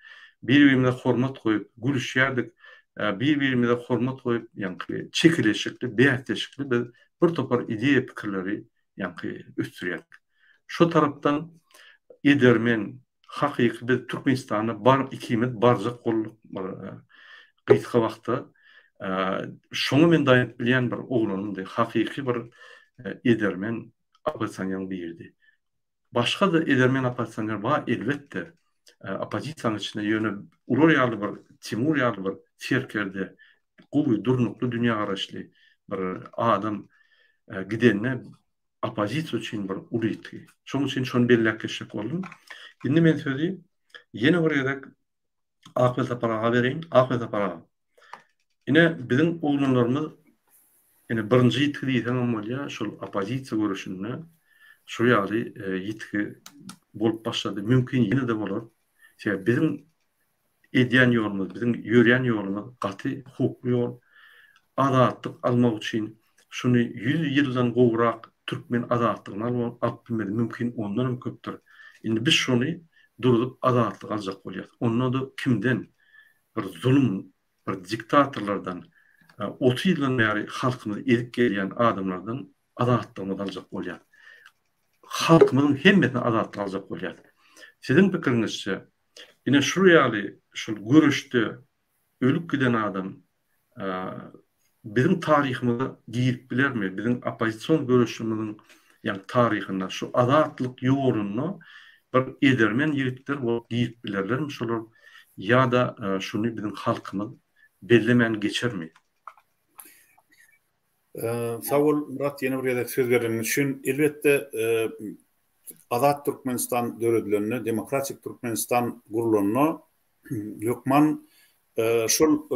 Bir-birimize hormat koyup gülüşýärdik. Bir-birimize hormat koyup ýa-ni çekileşikli, beýatleşikli bir topar ideýa pikirleri ýa-ni ötürýärdik. Şo tarapdan edermen hakyky biz Türkmenistana bar ikimiz barjak golluk gytka wagtda şoňa men daýyp bilýän bir oglanymdy. Hakyky bir edermen Apasanyan birdi. Başka da edermen Apasanyan var elbette. Opozisiýanyň içinde ýöne Urur ýaly bir, Timur ýaly bir serkerde gowy durnukly dünýä garaşly bir adam gidenne opozisiýa üçin bir ulytdy. Şoň üçin şonu belläp geçip boldum. Indi men söýdüm, ýene bir gerek Ahmet Aparaga bereň, Ahmet Aparaga. Ine bizim oglanlarymyz ene birinji ýitki diýsem bolýar, şol opozisiýa görüşünde şu ýaly ýitki bolup başlady. Mümkin ýene de bolar. Bizim edýän ýolumyz, bizim ýörýän ýolumyz gaty hukukly ýol. Azatlyk almak üçin şunu 100 ýyldan gowrak türkmen azatlygyny alyp bilmedi. Mümkin ondan köpdür. Indi biz şunu durup azatlyk aljak bolýar. Ondan da kimden bir zulüm, bir diktatorlardan 30 ýyldan beri halkymyzy edip gelýän adamlardan azatlygyny aljak bolýar. Halkymyzyň hemmetini azatlyk aljak bolýar. Sizin pikirinizçe ine şu ýaly şu görüşde ölüp giden adam bizim tarihimizi giyip bilermi? Bizim opozisiýon görüşümizin yani tarihinde şu azatlyk ýoluny bir edermen ýigitler bolup giyip bilerlermi şolar ya da şunu bizim halkymyz bellemen geçermi? Sağ ol Murat, ýene bir ýerde söz berdiň üçin elbette Azat Türkmenistan döwletlerini, demokratik Türkmenistan gurulmagyny ýokman şol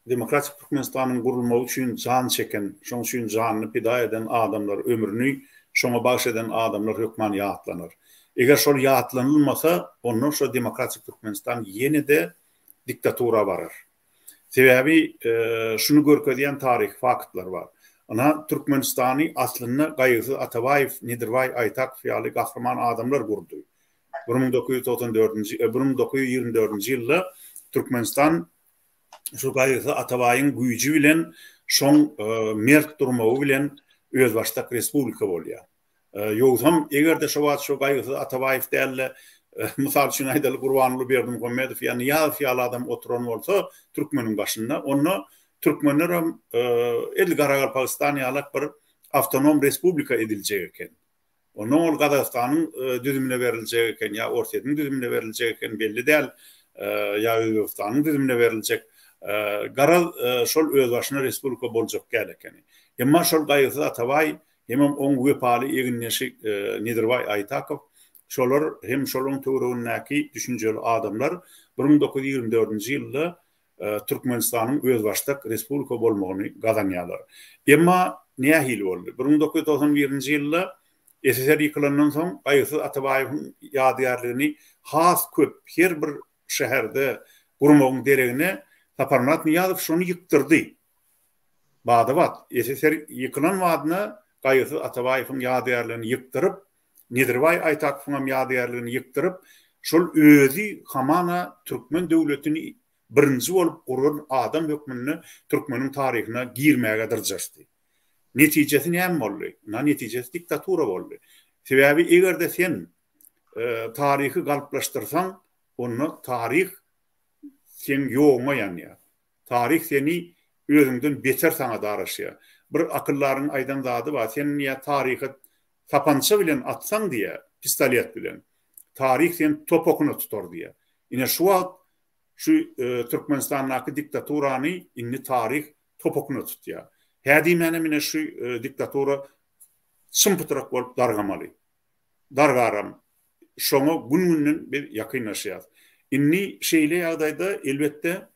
demokratik Türkmenistanyň gurulmagy üçin jan çeken, şoň üçin janyny pida eden adamlar, ömrüni şoňa baş eden adamlar ýokman ýatlanır. Eger şol ýatlanylmasa, ondan şo demokratik Türkmenistan ýene de diktatura barar. Sebebi şunu görkezýän tarih faktlar bar. Ana Türkmenistany aslynda Gaýgy Atabaýew, Nedirway Aýtak ýaly gahryman adamlar gurdy. 1924-nji ýylda Türkmenistan şu Gaýgy Atabaýeň güýji bilen, şoň mert durmagy bilen özbaşdak respublika bolýar. Ýogsam egerde şu Gaýgy Atabaýew däl misal üçin aýdaly Gurbanuly Berdimuhammedow ýani ýaly adam oturan bolsa Türkmeniň başynda, onu Türkmenler el Garagalpakistan ýaly bir awtonom respublika ediljek eken. Onu ol Gazagystanyň düzümine beriljek eken, ýa Orsetniň düzümine beriljek eken belli däl, ýa Özbekistanyň düzümine beriljek. Garal şol öz başyna respublika boljak eken. Emma şol Gaýgy Atabaýew hem oň wepaly eginneşik Nedirway Aýtakow şolar hem şolun töweregindäki düşünjeli adamlar 1924-nji ýylda Türkmenistanyň özbaşdak respublika bolmagyny gazanýarlar. Emma nähil boldy? 1991-nji ýylda SSR ýykylandan soň Gaýgy Atabaýewiň ýadygarlygyny has köp her bir şäherde gurmagyň deregine Saparmat Niýazow şonu ýykdyrdy. Badabat SSR ýykylan wadyna Gaýgy Atabaýewiň ýadygarlygyny ýykdyryp, Nedirway Aýtakowyň ýadygarlygyny ýykdyryp, şol özü hamana Türkmen döwletini birinji bolup guran adam hökmüni Türkmeniň tarihine girmäge dyrjashdy. Netijesi näme boldy? Netijesi diktatura boldy. Sebebi egerde sen tarihi galplaştyrsaň, onu tarih sen yoğmayan ya. Tarih seni özünden beter sana daraşya. Bir akılların aydan dadı var. Sen niye tarihi tapança bilen atsan diye, pistolet bilen. Tarih sen topokunu tutar diye. Yine şu an şu Türkmenistan'daki diktaturani inni tarih topokunu tutuyor. Hadi mene şu diktatura çımpıtırak olup dargamalı. Dargaram. Şonu gün bir yakınlaşıyor. İnni şeyle yağdayda elbette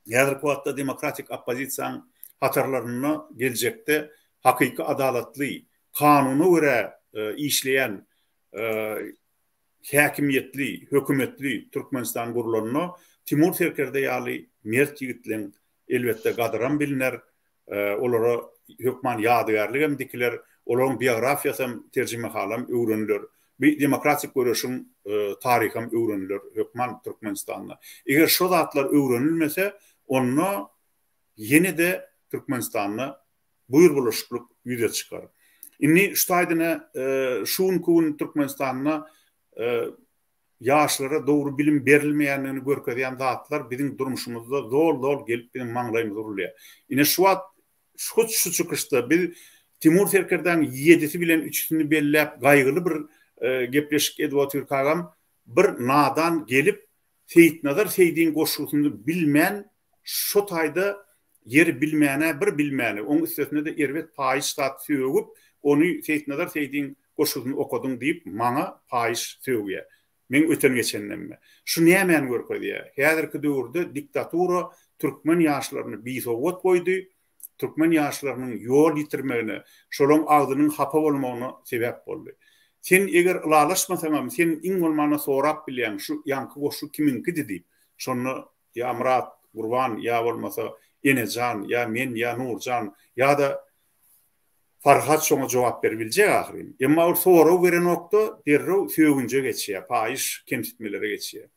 yadır kuvatta demokratik opozisiyon hatırlarına gelecekte hakiki adaletli, kanunu göre işleyen hakimiyetli, hükümetli Türkmenistan gurulunu Timur Terker'de yali mert yigitlerin elbette qadran biliner, olara hükman yadigarlığım dikiler, oların biyografiyasım tercüme halam öğrenilir. Bir demokratik görüşün tarihim öğrenilir hükman Türkmenistan'da. Eğer şu zatlar öğrenilmese onu yeni de Türkmenistan'da buyur buluşukluk yüze çıkar. İnni ştaydına şuun kuun Türkmenistan'da yaşlara doğru bilim verilmeyenliğini görkedeyen zatlar bizim durmuşumuzda zor gelip bizim manglayımız uruluyor. Yine şu çıkışta bir Timur Terker'den 7'si bilen 3'sünü bellep gaygılı bir gepleşik Edward Türkagam bir nadan gelip Seyit Nazar Seyit'in koşusunu bilmeyen şu tayda yer bilmeyene bir bilmeyene onun üstesinde de ervet payış stat söğüp onu Seyit Nazar Seyit'in koşusunu okudum deyip mana payış söğüye. Men öten geçenlemme. Şu niye men görkedi ya? Häzirki döwürde diktatura Türkmen ýaşlaryny bisogot koydu. Türkmen ýaşlarynyň ýol ýitirmegine, şolaryň agdynyň hapa bolmagyna sebäp boldy. Sen eger ulalaşmasaňam, sen iň bolmana sorap bilýän şu ýanky goşu kiminki diýip, şonu ya Murat, Gurban, ya bolmasa Enejan, ya men, ya Nurjan, ya da Farhat şoňa jogap berebiljek ahyryn. Emma o soraw beren nokta derrew söýgünje geçýär, paýyş kemsitmelere geçýär.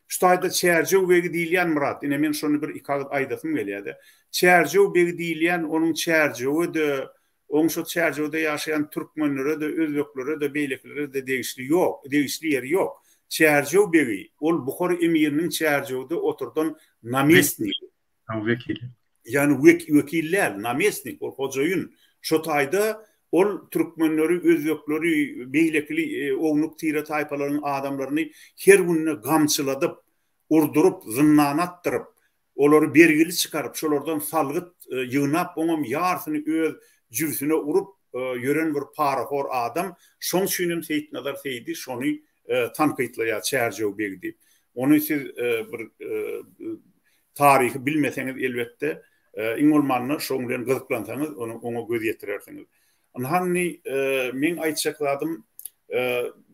Şu aýda çärjew begi diýilýän Murat, ine men şonu bir iki aýdasym gelýärdi. Çärjew begi diýilýän onuň çärjewi de, onuň şu çärjewde ýaşaýan türkmenlere de, özbeklere de, beýleklere de degişli ýok, degişli ýeri ýok. Çärjew begi, ol Bukhara emiriniň çärjewde oturdan namestnik, vekili. Yani vekiller, namestnik, ol hojaýyn. Şu taýda ol türkmenleri, özbekleri, beýlekli, ownuk tire taýpalaryň adamlaryny her günne gamçyladyp, urdurup, zynnan atdyryp, olary bergili çykaryp, şolardan salgyt ýygnap, oňam ýarsyny öz jürsüne urup ýören bir parahor adam, şoň şünem Seyit Nazar Seyidi şonu tanqytlaýar, çärjew begdi. Onu siz bir tarihi bilmeseňiz elbette İngolmanna şoň bilen gyzyklansaňyz ona göz ýetirersiniz. Anhanni men aýtjakladym,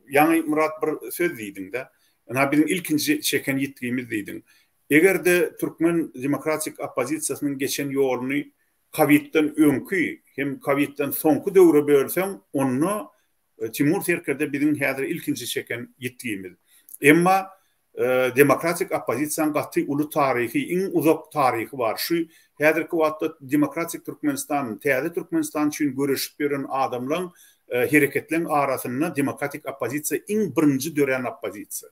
ýani Murat bir söz diýdiň-de. Ana bizim ilkinji çeken ýetgimiz diýdiň. Egerde Türkmen demokratik opozisiýasynyň geçen ýoluny Kavitden öňkü hem Kavitden soňky döwre bölsem, onu Timur Terker'de bizim häzir ilkinji çeken ýetgimiz. Emma demokratik opozisiýanyň gaty uly tarihi, iň uzak tarihi bar. Şu häzirki wagtda demokratik Türkmenistan, täze Türkmenistan üçin görüşip beren adamlaryň hereketleriň arasynda demokratik opozisiýa iň birinji dören opozisiýa.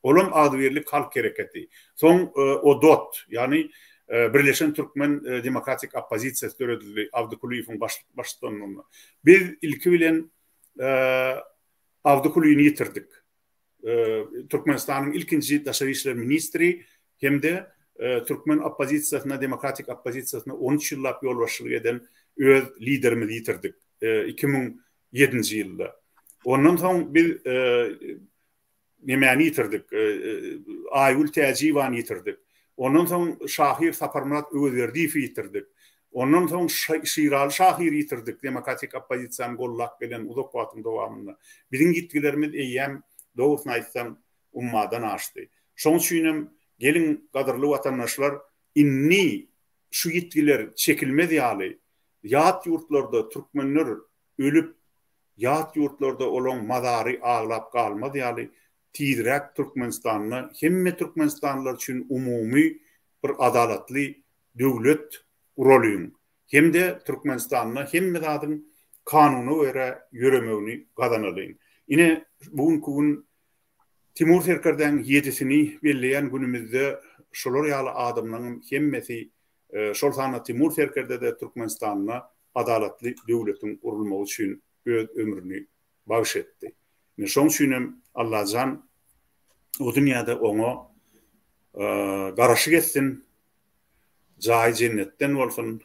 Olam ady berilip halk hereketi. Soň ODOT, ýani Birleşen Türkmen Demokratik Opozisiýasy döredildi Abdukuliýewiň başçylygyny. Biz ilki bilen Abdukuliýewi ýitirdik. Türkmenistanyň ilkinji daşary işler ministri hemde Türkmen opozisiýasyna, demokratik opozisiýasyna 13 ýyllap ýol başçylyk eden öz liderimizi ýitirdik 2007-nji ýylda. Ondan soň biz nemeni ýitirdik? Aýgül Täjiwan ýitirdik. Ondan soň Şahir Saparmurat Öwezerdiýewi ýitirdik. Ondan soň Şiraly Şahir ýitirdik. Demokratik opozisiýany gollap gelen uzak wagtyň dowamında. Biziň gitgilerimiz eýem doğrusyny aýtsam ummadan aşdy. Şoň üçin gelin gadyrly watandaşlar, inni şu gitgiler çekilmez ýaly. Ýat ýurtlarda türkmenler ölüp, ýat ýurtlarda olan mazary aglap galmaz ýaly. Tiýdirek Türkmenistanyny, hemme Türkmenistanlylar üçin umumy bir adalatly döwlet uralýyn. Hemde Türkmenistanyny hemme zadyň kanuny göre ýöremegini gazanalýyn. Ine bugünkü gün Timur Serkerden 7'sini belleyen günümüzde şolar ýaly adamlaryň hemmesi şol sana Timur Serkerde de Türkmenistanyna adalatly döwletiň urulmagy üçin öz ömrüni bagş etdi. Şoň üçin Allahjan o dünýäde oňa garaşy getsin, jaý jennetden bolsun,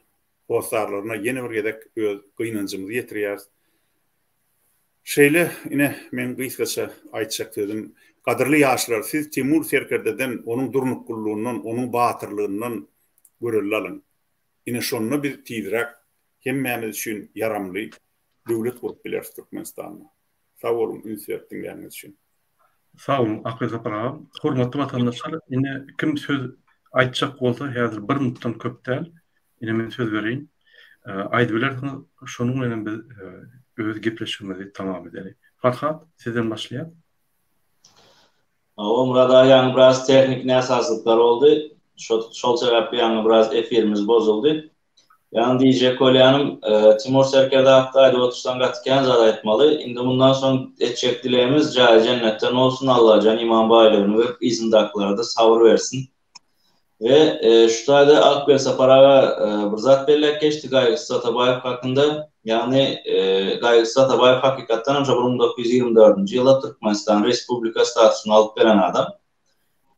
dostlarlaryna ýene bir gedek öz gynanjymyzy ýetirýär. Şeýle ine men gysgaça aýtjak dedim. Kadırlı yaşlar, siz Timur Serkerde'den onun durnukkulluğundan, onun batırlığından görüldü alın. Yine şonuna bir tidirak hemmemiz için yaramlı devlet kurup biler Türkmenistan'da. Sağ olun, ünsiyettin gelmeniz için. Sağ olun, Akbeza Parağa. Hormatly vatandaşlar, yine kim söz aytjak bolsa, häzir bir minutdan köp däl. Yine men söz bereyim. Aýdyp bilersiniz, şonuň menen biz öz gepleşigimizi tamam edelim. Farhat, sizden başlaýar. Burada yani biraz teknik nesaslıklar oldu. Şol sebeple yani biraz efirimiz bozuldu. Yani diyecek Hanım, Timur Serker'de hatta otursan katıken zada etmeli. Şimdi bundan sonra edecek dileğimiz cennetten olsun, Allah can iman bayılığını ve izindakları da savur versin. Ve şu tayda Akbelsa Parağa bir zat bellek geçti Gaygısı Satabayev hakkında. Yani Gaygısı Satabayev hakikaten 1924 yılda Türkmenistan Respublika statüsünü alıp veren adam.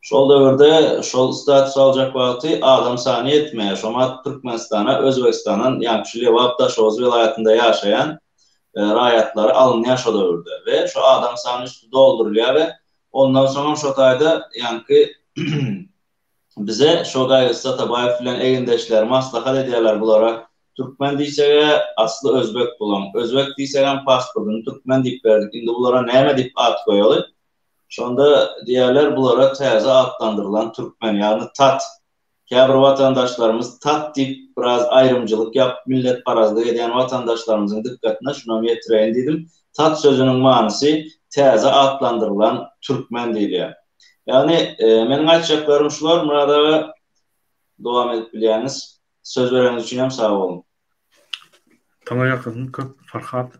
Şol dövrde şol statüs alacak vakti adam sani etmeye. Şoma Türkmenistan'a, Özbekistan'ın Yankışlı ve Abdaşoğuz vilayetinde yaşayan rayatları alınıyor şu dövrde. Ve şu adam sani üstü dolduruluyor ve ondan sonra şu tayda yankı bize şu Gaygısı Satabayev filan egindeşler maslahat ediyorlar bulara. Türkmen diýsege aslı Özbek bulan. Özbek diýsegen pasportunu Türkmen diýip berdik. Indi bulara näme diýip at goýaly? Şonda diýerler bulara täze atlandyrylan Türkmen ýagny tat. Käbir vatandaşlarymız tat diýip biraz aýrymjylyk ýap millet parazlyk eden vatandaşlarymyzyň dikkatine şunu ýetireýin diýdim. Tat sözüniň manysy täze atlandyrylan Türkmen diýilýär. Yani meniň aýtjaklarym şular, murada dowam edip bilýäňiz. Söz vereniz için hem sağ olun. Tana yakın köp Farhat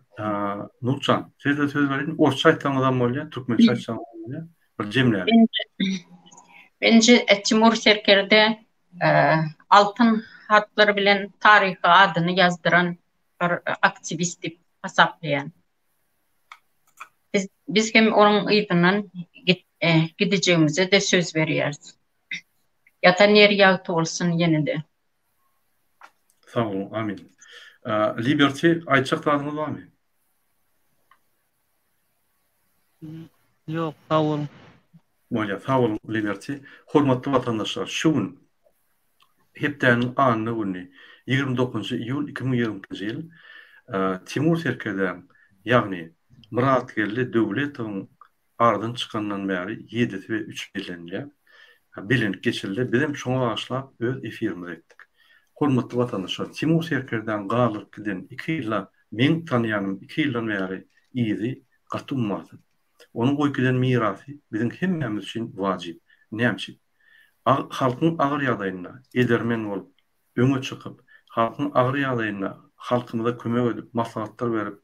Nurcan. Siz de söz verin. Orça aytsanızdan bolýar, türkmençe aytsanızdan bolýar. Bir jemle. Bence Timur Serker'de altın harfleri bilen tarihi adını yazdıran bir aktivist dip hesaplayan. Biz hem onun ýygynyň gideceğimize de söz veriyoruz. Ya da nereye olsun yenide. Sağ olun, amin. Liberty, aytjaklarynız barmy? Yok, sağ olun. Bolýar, sağ olun Liberty. Hormatly vatandaşlar, şu gün hepdeniň anyny günü 29 iyul 2020 ýyl Timur Serkerden, ýagny Muratgelli döwletiň ardan çykandan bäri 7 we 3 bilenler bilinip geçildi. Bizim şoňa başlap öz efirimizi etdik. Hormatly vatandaşlar, Timur Serkerden galyp giden 2 ýyla men tanýanym 2 ýyldan bäri ýyzy gatulmady. Onun goýgiden mirasy bizim hemmemiz üçin wajyp. Näme? Halkyň agyr ýagdaýynda edermen bolup, öňe çykyp, halkyň agyr ýagdaýynda halkymyza kömek edip, maslahatlar berip,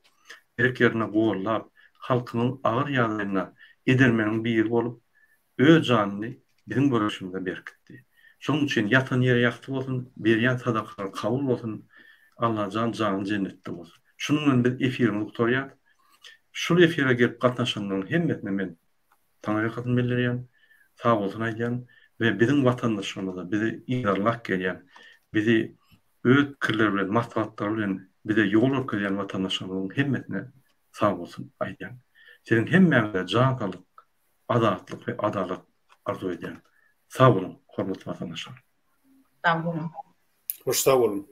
gerek ýerine goýullap, halkyň agyr ýagdaýynda edermeniň biri bolup, öz janyny bizim görüşümizde berkitdi. Şoň üçin yatan ýere ýakty bolsun, berýän sadakalar kabul bolsun, Allah jany jennetde bolsun. Şunuň bilen biz efirimizi tutarýar. Şu efire gelip gatnaşanlaryň hemmetine men taňaýakatyn bildirýän, sag bolsun aýdýan we bizim vatandaşlarymyza bizi ýarlak gelýän, bizi öz kirler bilen, maslahatlar bilen bize ýol ökülen vatandaşlarymyzyň hemmetine sag bolsun aýdýan. Sizin hemmemize janlyk, adalatlyk we adalet arzu edýän. Sag bolun, hormatly vatandaşlar. Sağ olun. Hoş sağ olun.